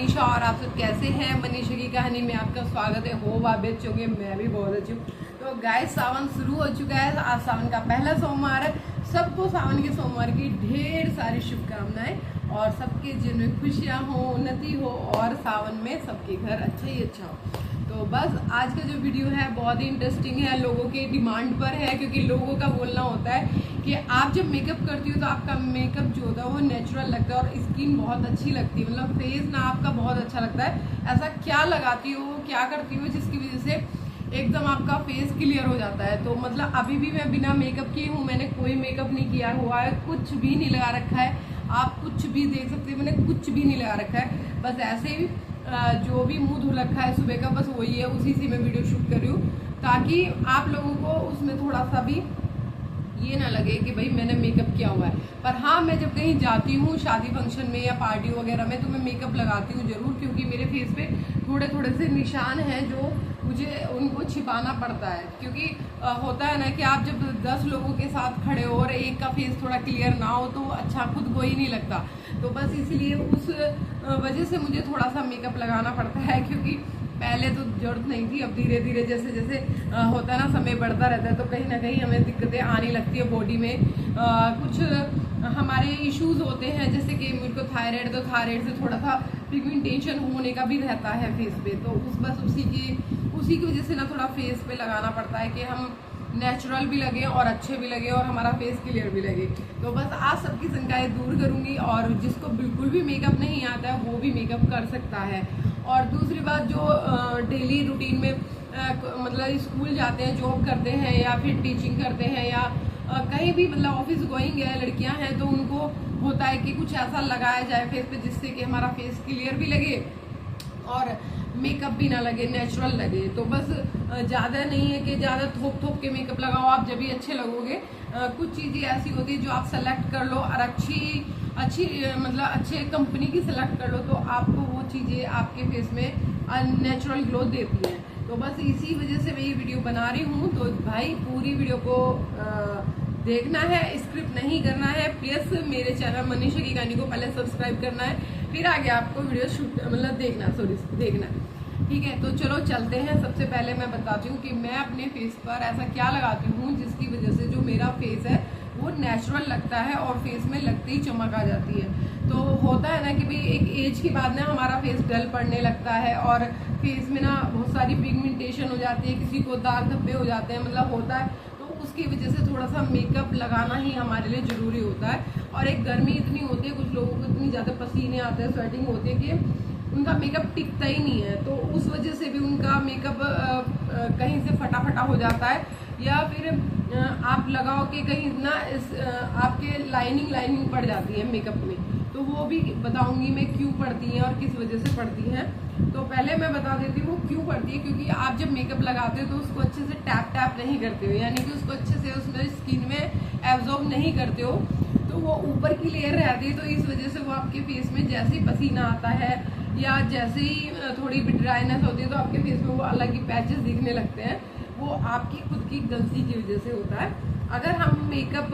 मनीषा और आप सब कैसे हैं। मनीषा की कहानी में आपका स्वागत है। होप आप अच्छे होंगे, मैं भी बहुत अच्छी हूँ। तो गाइस सावन शुरू हो चुका है। आज सावन का पहला सोमवार है। सबको सावन के सोमवार की ढेर सारी शुभकामनाएं और सबके जीवन में खुशियाँ हो, उन्नति हो और सावन में सबके घर अच्छा ही अच्छा हो। तो बस आज का जो वीडियो है बहुत ही इंटरेस्टिंग है, लोगों के डिमांड पर है, क्योंकि लोगों का बोलना होता है कि आप जब मेकअप करती हो तो आपका मेकअप जो होता है वो नेचुरल लगता है और स्किन बहुत अच्छी लगती है, मतलब फेस ना आपका बहुत अच्छा लगता है। ऐसा क्या लगाती हो, क्या करती हो जिसकी वजह से एकदम आपका फेस क्लियर हो जाता है। तो मतलब अभी भी मैं बिना मेकअप की हूँ, मैंने कोई मेकअप नहीं किया हुआ है, कुछ भी नहीं लगा रखा है। आप कुछ भी देख सकते हो, मैंने कुछ भी नहीं लगा रखा है। बस ऐसे ही जो भी मुंह धो रखा है सुबह का, बस वही है, उसी से मैं वीडियो शूट कर रही हूँ ताकि आप लोगों को उसमें थोड़ा सा भी ये ना लगे कि भाई मैंने मेकअप किया हुआ है। पर हाँ, मैं जब कहीं जाती हूँ शादी फंक्शन में या पार्टी वगैरह में तो मैं मेकअप लगाती हूँ जरूर, क्योंकि मेरे फेस पे थोड़े थोड़े से निशान हैं जो मुझे उनको छिपाना पड़ता है। क्योंकि होता है ना कि आप जब 10 लोगों के साथ खड़े हो और एक का फेस थोड़ा क्लियर ना हो तो अच्छा खुद को ही नहीं लगता। तो बस इसलिए उस वजह से मुझे थोड़ा सा मेकअप लगाना पड़ता है, क्योंकि पहले तो जरूरत नहीं थी। अब धीरे धीरे जैसे जैसे होता है ना, समय बढ़ता रहता है तो कहीं ना कहीं हमें दिक्कतें आने लगती है बॉडी में। कुछ हमारे इश्यूज होते हैं, जैसे कि मेरे को थायराइड, तो थायराइड से थोड़ा सा पिगमेंटेशन होने का भी रहता है फेस पे। तो उसी की वजह से ना थोड़ा फेस पे लगाना पड़ता है कि हम नेचुरल भी लगे और अच्छे भी लगे और हमारा फेस क्लियर भी लगे। तो बस आज सबकी शंकाएं दूर करूंगी और जिसको बिल्कुल भी मेकअप नहीं आता है वो भी मेकअप कर सकता है। और दूसरी बात, जो डेली रूटीन में मतलब स्कूल जाते हैं, जॉब करते हैं या फिर टीचिंग करते हैं या कहीं भी मतलब ऑफिस गोइंग है लड़कियां हैं, तो उनको होता है कि कुछ ऐसा लगाया जाए फेस पे जिससे कि हमारा फेस क्लियर भी लगे और मेकअप भी ना लगे, नेचुरल लगे। तो बस ज़्यादा नहीं है कि ज़्यादा थोप के मेकअप लगाओ आप, जब भी अच्छे लगोगे। कुछ चीज़ें ऐसी होती है जो आप सेलेक्ट कर लो और अच्छी मतलब अच्छे कंपनी की सेलेक्ट कर लो तो आपको वो चीज़ें आपके फेस में नेचुरल ग्लो देती हैं। तो बस इसी वजह से मैं ये वीडियो बना रही हूँ। तो भाई पूरी वीडियो को देखना है, स्क्रिप्ट नहीं करना है। प्लीज मेरे चैनल मनीषा की कहानी को पहले सब्सक्राइब करना है, फिर आगे आपको वीडियो शूट मतलब देखना। ठीक है, तो चलो चलते हैं। सबसे पहले मैं बताती हूँ कि मैं अपने फेस पर ऐसा क्या लगाती हूँ जिसकी वजह से जो मेरा फेस है वो नेचुरल लगता है और फेस में लगते ही चमक आ जाती है। तो होता है ना कि भाई एक एज के बाद ना हमारा फेस डल पड़ने लगता है और फेस में ना बहुत सारी पिगमेंटेशन हो जाती है, किसी को दाग धब्बे हो जाते हैं, मतलब होता है। तो उसकी वजह से थोड़ा सा मेकअप लगाना ही हमारे लिए जरूरी होता है। और एक गर्मी इतनी होती है, कुछ लोगों को इतनी ज़्यादा पसीने आते हैं, स्वेटिंग होती है कि उनका मेकअप टिकता ही नहीं है। तो उस वजह से भी उनका मेकअप कहीं से फटा हो जाता है, या फिर आप लगाओ कि कहीं ना आपके लाइनिंग पड़ जाती है मेकअप में। तो वो भी बताऊंगी मैं क्यों पड़ती है और किस वजह से पड़ती है। तो पहले मैं बता देती हूँ वो क्यों पड़ती है। क्योंकि आप जब मेकअप लगाते हो तो उसको अच्छे से टैप नहीं करते हो, यानी कि उसको अच्छे से उसमें स्किन में एब्जॉर्ब नहीं करते हो, तो वो ऊपर की लेयर रहती है। तो इस वजह से वो आपके फेस में जैसे ही पसीना आता है या जैसे ही थोड़ी भी ड्राइनेस होती है तो आपके फेस में वो अलग ही पैचेस दिखने लगते हैं। वो आपकी खुद की गलती की वजह से होता है। अगर हम मेकअप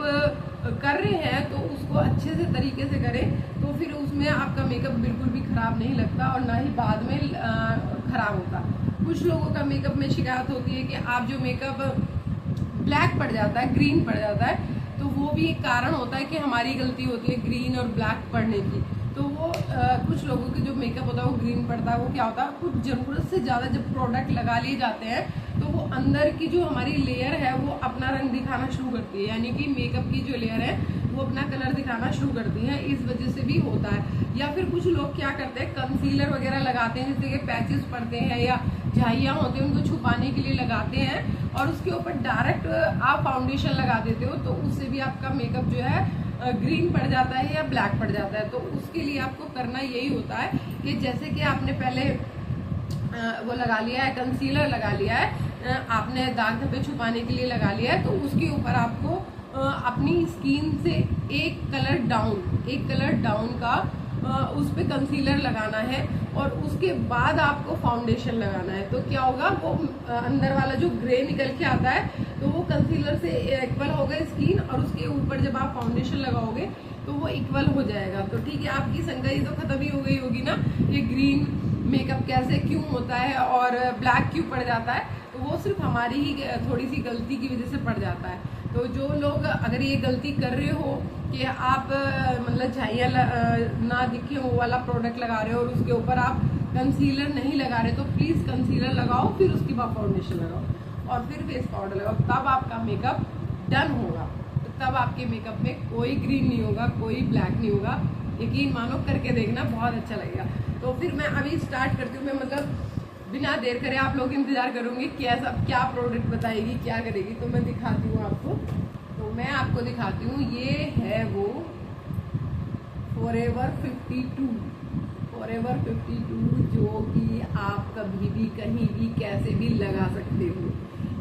कर रहे हैं तो उसको अच्छे से तरीके से करें तो फिर उसमें आपका मेकअप बिल्कुल भी खराब नहीं लगता और ना ही बाद में खराब होता। कुछ लोगों का मेकअप में शिकायत होती है कि आप जो मेकअप ब्लैक पड़ जाता है, ग्रीन पड़ जाता है, तो वो भी एक कारण होता है कि हमारी गलती होती है ग्रीन और ब्लैक पड़ने की। तो वो कुछ लोगों के जो मेकअप होता है वो ग्रीन पड़ता है। वो क्या होता है, कुछ ज़रूरत से ज़्यादा जब प्रोडक्ट लगा लिए जाते हैं तो वो अंदर की जो हमारी लेयर है वो अपना रंग दिखाना शुरू करती है, यानी कि मेकअप की जो लेयर है वो अपना कलर दिखाना शुरू करती है। इस वजह से भी होता है। या फिर कुछ लोग क्या करते हैं, कंसीलर वगैरह लगाते हैं, जैसे कि पैचेस पड़ते हैं या झाइयाँ होते हैं उनको छुपाने के लिए लगाते हैं और उसके ऊपर डायरेक्ट आप फाउंडेशन लगा देते हो, तो उससे भी आपका मेकअप जो है ग्रीन पड़ जाता है या ब्लैक पड़ जाता है। तो उसके लिए आपको करना यही होता है कि जैसे कि आपने पहले वो लगा लिया है, कंसीलर लगा लिया है, आपने दाग धब्बे छुपाने के लिए लगा लिया है, तो उसके ऊपर आपको अपनी स्किन से एक कलर डाउन का उस पे कंसीलर लगाना है और उसके बाद आपको फाउंडेशन लगाना है। तो क्या होगा, वो अंदर वाला जो ग्रे निकल के आता है तो वो कंसीलर से इक्वल होगा स्किन, और उसके ऊपर जब आप फाउंडेशन लगाओगे तो वो इक्वल हो जाएगा। तो ठीक है, आपकी संगति तो खत्म ही हो गई होगी ना, ये ग्रीन मेकअप कैसे क्यों होता है और ब्लैक क्यों पड़ जाता है, तो वो सिर्फ हमारी ही थोड़ी सी गलती की वजह से पड़ जाता है। तो जो लोग अगर ये गलती कर रहे हो कि आप मतलब झाइया ना दिखे वो वाला प्रोडक्ट लगा रहे हो और उसके ऊपर आप कंसीलर नहीं लगा रहे, तो प्लीज़ कंसीलर लगाओ, फिर उसके बाद फाउंडेशन लगाओ और फिर फेस पाउडर लगाओ, तब आपका मेकअप डन होगा। तो तब आपके मेकअप में कोई ग्रीन नहीं होगा, कोई ब्लैक नहीं होगा। यकीन मानो, करके देखना, बहुत अच्छा लगेगा। तो फिर मैं अभी स्टार्ट करती हूँ। मैं मतलब बिना देर करे आप लोग इंतजार करूँगी क्या प्रोडक्ट बताएगी, क्या करेगी, तो मैं दिखाती हूँ आपको। तो मैं आपको दिखाती हूँ, ये है वो फॉरएवर 52 जो कि आप कभी भी कहीं भी कैसे भी लगा सकते हो।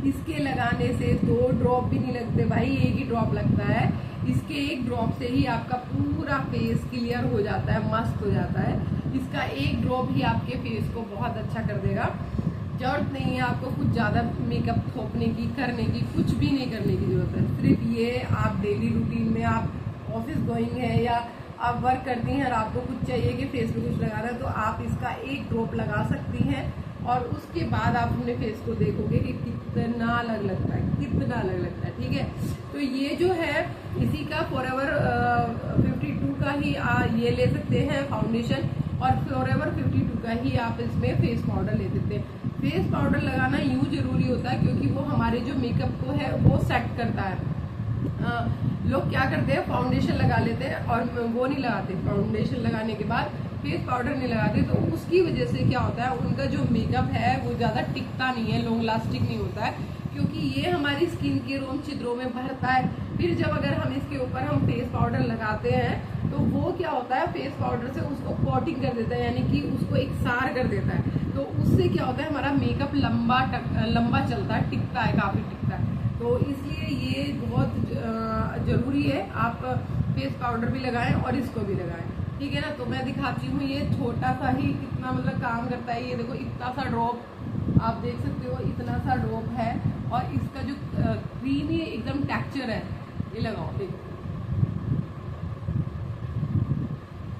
इसके लगाने से 2 ड्रॉप भी नहीं लगते भाई, एक ही ड्रॉप लगता है। इसके एक ड्रॉप से ही आपका पूरा फेस क्लियर हो जाता है, मस्त हो जाता है। इसका एक ड्रॉप ही आपके फेस को बहुत अच्छा कर देगा। जरूरत नहीं है आपको कुछ ज़्यादा मेकअप थोपने की, करने की, कुछ भी नहीं करने की जरूरत है। सिर्फ ये आप डेली रूटीन में, आप ऑफिस गोइंग है या आप वर्क करती हैं और आपको कुछ चाहिए कि फेस पे कुछ लगाना है, तो आप इसका एक ड्रॉप लगा सकती हैं और उसके बाद आप अपने फेस को देखोगे कि कितना अलग लगता है, कितना अलग लगता है। ठीक है, तो ये जो है इसी का फॉरएवर 52 का ही ये ले सकते हैं फाउंडेशन, और फॉरएवर 52 का ही आप इसमें फेस पाउडर ले सकते हैं। फेस पाउडर लगाना यूँ जरूरी होता है क्योंकि वो हमारे जो मेकअप को है वो सेट करता है। लोग क्या करते हैं, फाउंडेशन लगा लेते हैं और वो नहीं लगाते, फाउंडेशन लगाने के बाद फेस पाउडर नहीं लगाते, तो उसकी वजह से क्या होता है, उनका जो मेकअप है वो ज़्यादा टिकता नहीं है, लॉन्ग लास्टिंग नहीं होता है, क्योंकि ये हमारी स्किन के रोम छिद्रों में भरता है। फिर जब अगर हम इसके ऊपर हम फेस पाउडर लगाते हैं तो वो क्या होता है, फेस पाउडर से उसको कोटिंग कर देता है, यानी कि उसको एकसार कर देता है। तो उससे क्या होता है, हमारा मेकअप लंबा चलता है, टिकता है, काफ़ी टिकता है। तो इसलिए ये बहुत ज़रूरी है, आप फेस पाउडर भी लगाएं और इसको भी लगाएं। ठीक है ना। तो मैं दिखाती हूँ, ये छोटा सा ही कितना मतलब काम करता है। ये देखो, इतना सा ड्रॉप आप देख सकते हो, इतना सा ड्रॉप है और इसका जो क्रीमी एकदम टेक्सचर है, ये लगाओ, देखो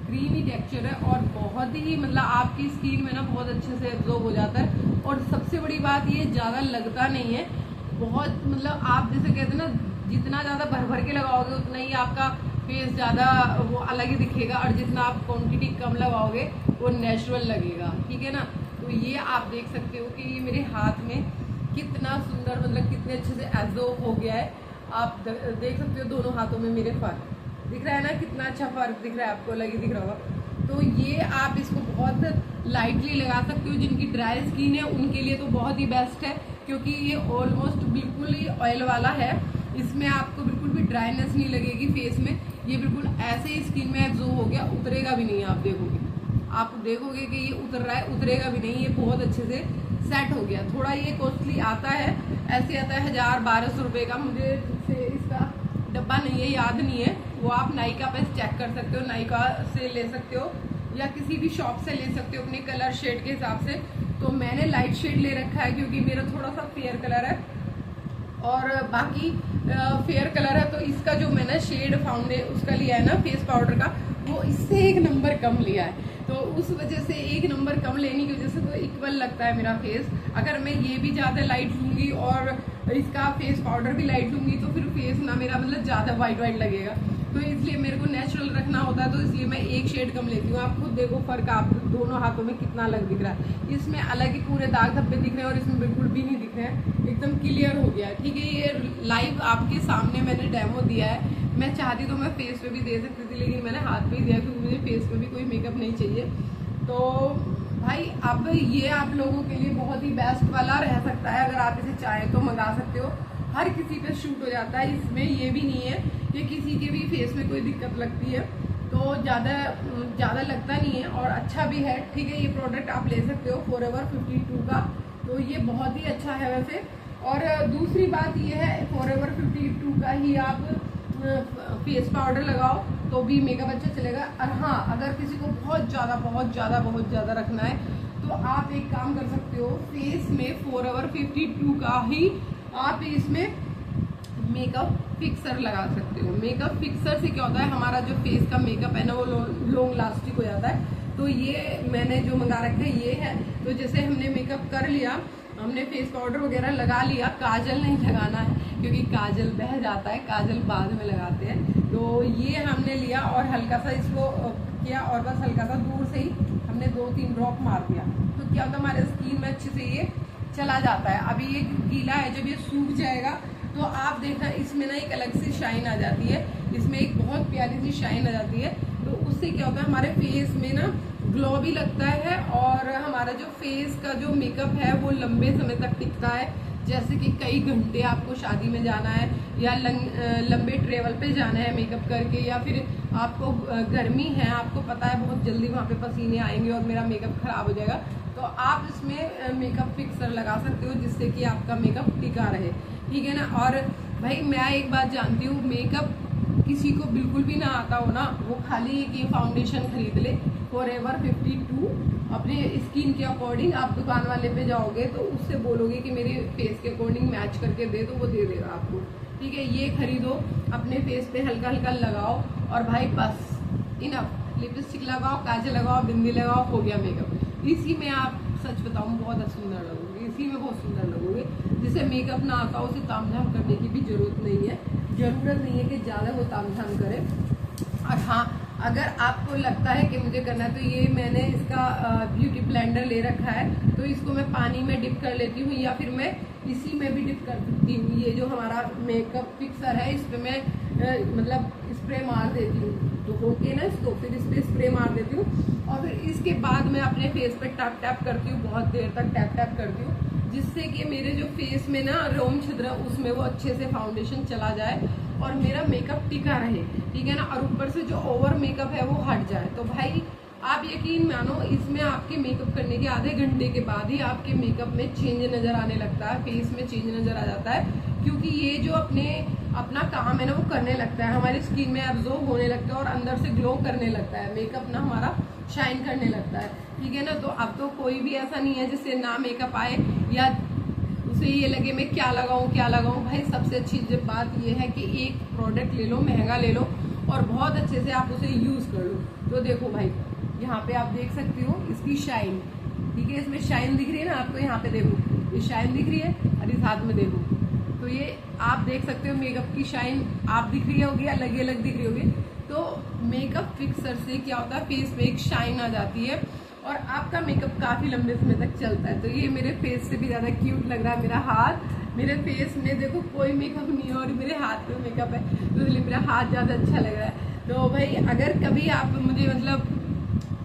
क्रीमी टेक्सचर है और बहुत ही मतलब आपकी स्किन में ना बहुत अच्छे से एब्जॉर्ब हो जाता है। और सबसे बड़ी बात, ये ज़्यादा लगता नहीं है, बहुत मतलब आप जैसे कहते हैं ना, जितना ज़्यादा भर भर के लगाओगे उतना ही आपका फेस ज़्यादा वो अलग ही दिखेगा, और जितना आप क्वांटिटी कम लगाओगे वो नेचुरल लगेगा। ठीक है ना। तो ये आप देख सकते हो कि ये मेरे हाथ में कितना सुंदर, मतलब कितने अच्छे से एब्जॉर्ब हो गया है। आप देख सकते हो दोनों हाथों में मेरे फर्क दिख रहा है ना, कितना अच्छा फर्क दिख रहा है, आपको लगी दिख रहा होगा। तो ये आप इसको बहुत लाइटली लगा सकते हो। जिनकी ड्राई स्किन है उनके लिए तो बहुत ही बेस्ट है, क्योंकि ये ऑलमोस्ट बिल्कुल ही ऑयल वाला है, इसमें आपको बिल्कुल भी ड्राइनेस नहीं लगेगी फेस में। ये बिल्कुल ऐसे ही स्किन में एब्जॉर्ब हो गया, उतरेगा भी नहीं। आप देखोगे कि ये उतर रहा है, उतरेगा भी नहीं, ये बहुत अच्छे से सेट हो गया। थोड़ा ये कॉस्टली आता है, ऐसे आता है 1000-1200 रुपये का, मुझे से इसका डब्बा नहीं है, याद नहीं है, वो आप नायका पे चेक कर सकते हो, नायका से ले सकते हो या किसी भी शॉप से ले सकते हो अपने कलर शेड के हिसाब से। तो मैंने लाइट शेड ले रखा है क्योंकि मेरा थोड़ा सा फेयर कलर है और बाकी फेयर कलर है, तो इसका जो मैंने शेड उसका लिया है ना फेस पाउडर का, वो इससे 1 नंबर कम लिया है। तो उस वजह से 1 नंबर कम लेने की वजह से तो इक्वल लगता है मेरा फेस। अगर मैं ये भी ज़्यादा लाइट लूँगी और इसका फेस पाउडर भी लाइट लूँगी तो फिर फेस ना मेरा मतलब ज़्यादा वाइट लगेगा। तो इसलिए मेरे को नेचुरल रखना होता है, तो इसलिए मैं 1 शेड कम लेती हूँ। आप खुद देखो फर्क, आप दोनों हाथों में कितना अलग दिख रहा है। इसमें अलग ही पूरे दाग धब्बे दिख रहे हैं और इसमें बिल्कुल भी नहीं दिख रहे हैं, एकदम क्लियर हो गया है। ठीक है, ये लाइव आपके सामने मैंने डेमो दिया है। मैं चाहती तो मैं फेस पे भी दे सकती थी, लेकिन मैंने हाथ पे ही दिया क्योंकि मुझे फेस पे भी कोई मेकअप नहीं चाहिए। तो भाई अब ये आप लोगों के लिए बहुत ही बेस्ट वाला रह सकता है, अगर आप इसे चाहें तो मंगा सकते हो। हर किसी पे शूट हो जाता है, इसमें ये भी नहीं है कि किसी के भी फेस में कोई दिक्कत लगती है, तो ज़्यादा लगता नहीं है और अच्छा भी है। ठीक है, ये प्रोडक्ट आप ले सकते हो फॉरएवर 52 का, तो ये बहुत ही अच्छा है वैसे। और दूसरी बात ये है, फॉरएवर 52 का ही आप फेस पाउडर लगाओ तो भी मेकअप अच्छा चलेगा। और हाँ, अगर किसी को बहुत ज़्यादा रखना है तो आप एक काम कर सकते हो, फेस में फॉरएवर 52 का ही आप इसमें मेकअप फिक्सर लगा सकते हो। मेकअप फिक्सर से क्या होता है, हमारा जो फेस का मेकअप है ना वो लॉन्ग लास्टिक हो जाता है। तो ये मैंने जो मंगा रखा है ये है। तो जैसे हमने मेकअप कर लिया, हमने फेस पाउडर वगैरह लगा लिया, काजल नहीं लगाना है क्योंकि काजल बह जाता है, काजल बाद में लगाते हैं। तो ये हमने लिया और हल्का सा इसको किया और बस हल्का सा दूर से ही हमने 2-3 ड्रॉप मार दिया। तो क्या होता है, हमारे स्किन में अच्छे से ये चला जाता है। अभी ये गीला है, जब ये सूख जाएगा तो आप देखना इसमें ना एक अलग सी शाइन आ जाती है, इसमें एक बहुत प्यारी सी शाइन आ जाती है। तो उससे क्या होता है, हमारे फेस में ना ग्लो भी लगता है और हमारा जो फेस का जो मेकअप है वो लंबे समय तक टिकता है। जैसे कि कई घंटे आपको शादी में जाना है या लंबे ट्रेवल पे जाना है मेकअप करके, या फिर आपको गर्मी है, आपको पता है बहुत जल्दी वहाँ पे पसीने आएंगे और मेरा मेकअप खराब हो जाएगा, तो आप इसमें मेकअप फिक्सर लगा सकते हो जिससे कि आपका मेकअप टिका रहे, ठीक है ना। और भाई मैं एक बात जानती हूँ, मेकअप किसी को बिल्कुल भी ना आता हो ना, वो खाली एक ये फाउंडेशन खरीद ले फॉरएवर 52, अपने स्किन के अकॉर्डिंग। आप दुकान वाले पे जाओगे तो उससे बोलोगे कि मेरे फेस के अकॉर्डिंग मैच करके दे दो, वो दे देगा आपको, ठीक है। ये खरीदो, अपने फेस पे हल्का हल्का लगाओ और भाई बस इनफ। लिपस्टिक लगाओ, काजल लगाओ, बिंदी लगाओ, हो गया मेकअप। इसी में आप सच बताऊँ बहुत सुंदर लगोगे, इसी में बहुत सुंदर लगोगे। जिसे मेकअप ना आता उसे तामझाम करने की भी जरूरत नहीं है, जरूरत नहीं है कि ज़्यादा वो तामझाम करे। और हाँ, अगर आपको लगता है कि मुझे करना है तो ये मैंने इसका ब्यूटी ब्लेंडर ले रखा है, तो इसको मैं पानी में डिप कर लेती हूँ या फिर मैं इसी में भी डिप कर सकती हूँ। ये जो हमारा मेकअप फिक्सर है इस पर मैं मतलब स्प्रे मार देती हूँ, तो होके ना इसको फिर इस पर स्प्रे मार देती हूँ और फिर इसके बाद मैं अपने फेस पे टैप टैप करती हूँ, बहुत देर तक टैप टैप करती हूँ, जिससे कि मेरे जो फेस में ना रोम छिद्र उसमें वो अच्छे से फाउंडेशन चला जाए और मेरा मेकअप टिका रहे, ठीक है ना। और ऊपर से जो ओवर मेकअप है वो हट जाए। तो भाई आप यकीन मानो, इसमें आपके मेकअप करने के आधे घंटे के बाद ही आपके मेकअप में चेंज नजर आने लगता है, फेस में चेंज नजर आ जाता है, क्योंकि ये जो अपना काम है ना वो करने लगता है, हमारी स्किन में एब्जॉर्ब होने लगता है और अंदर से ग्लो करने लगता है, मेकअप ना हमारा शाइन करने लगता है, ठीक है ना। तो अब तो कोई भी ऐसा नहीं है जिससे ना मेकअप आए या उसे ये लगे मैं क्या लगाऊं। भाई सबसे अच्छी बात ये है कि एक प्रोडक्ट ले लो, महंगा ले लो और बहुत अच्छे से आप उसे यूज कर लो। तो देखो भाई यहाँ पे आप देख सकते हो इसकी शाइन, ठीक है, इसमें शाइन दिख रही है ना आपको, यहाँ पे देखो ये शाइन दिख रही है और इस हाथ में देखो, तो ये आप देख सकते हो मेकअप की शाइन आप दिख रही होगी, अलग अलग दिख रही होगी। तो मेकअप फिक्सर से क्या होता है, फेस पे एक शाइन आ जाती है और आपका मेकअप काफी लंबे समय तक चलता है। तो ये मेरे फेस से भी ज्यादा क्यूट लग रहा है मेरा हाथ, मेरे फेस में देखो कोई मेकअप नहीं है और मेरे हाथ में मेकअप है, तो इसलिए मेरा हाथ ज्यादा अच्छा लग रहा है। तो भाई अगर कभी आप मुझे मतलब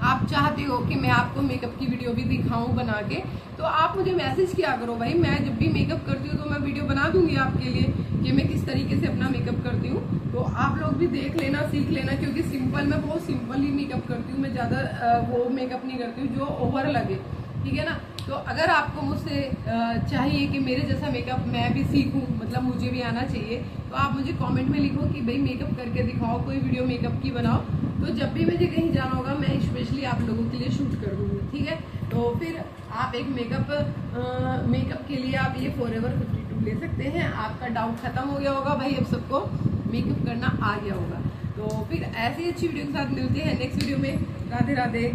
आप चाहते हो कि मैं आपको मेकअप की वीडियो भी दिखाऊं बना के, तो आप मुझे मैसेज किया करो भाई, मैं जब भी मेकअप करती हूँ तो मैं वीडियो बना दूंगी आपके लिए कि मैं किस तरीके से अपना मेकअप करती हूँ। तो आप लोग भी देख लेना, सीख लेना, क्योंकि सिंपल मैं बहुत सिंपल ही मेकअप करती हूँ, मैं ज़्यादा वो मेकअप नहीं करती हूँ जो ओवर लगे, ठीक है ना। तो अगर आपको मुझसे चाहिए कि मेरे जैसा मेकअप मैं भी सीखूं, मतलब मुझे भी आना चाहिए, तो आप मुझे कमेंट में लिखो कि भाई मेकअप करके दिखाओ, कोई वीडियो मेकअप की बनाओ, तो जब भी मुझे कहीं जाना होगा मैं स्पेशली आप लोगों के लिए शूट कर दूंगी, ठीक है। तो फिर आप एक मेकअप के लिए आप ये फॉरएवर 52 ले सकते हैं। आपका डाउट खत्म हो गया होगा भाई, अब सबको मेकअप करना आ गया होगा। तो फिर ऐसी अच्छी वीडियो के साथ मिलते हैं नेक्स्ट वीडियो में। राधे राधे।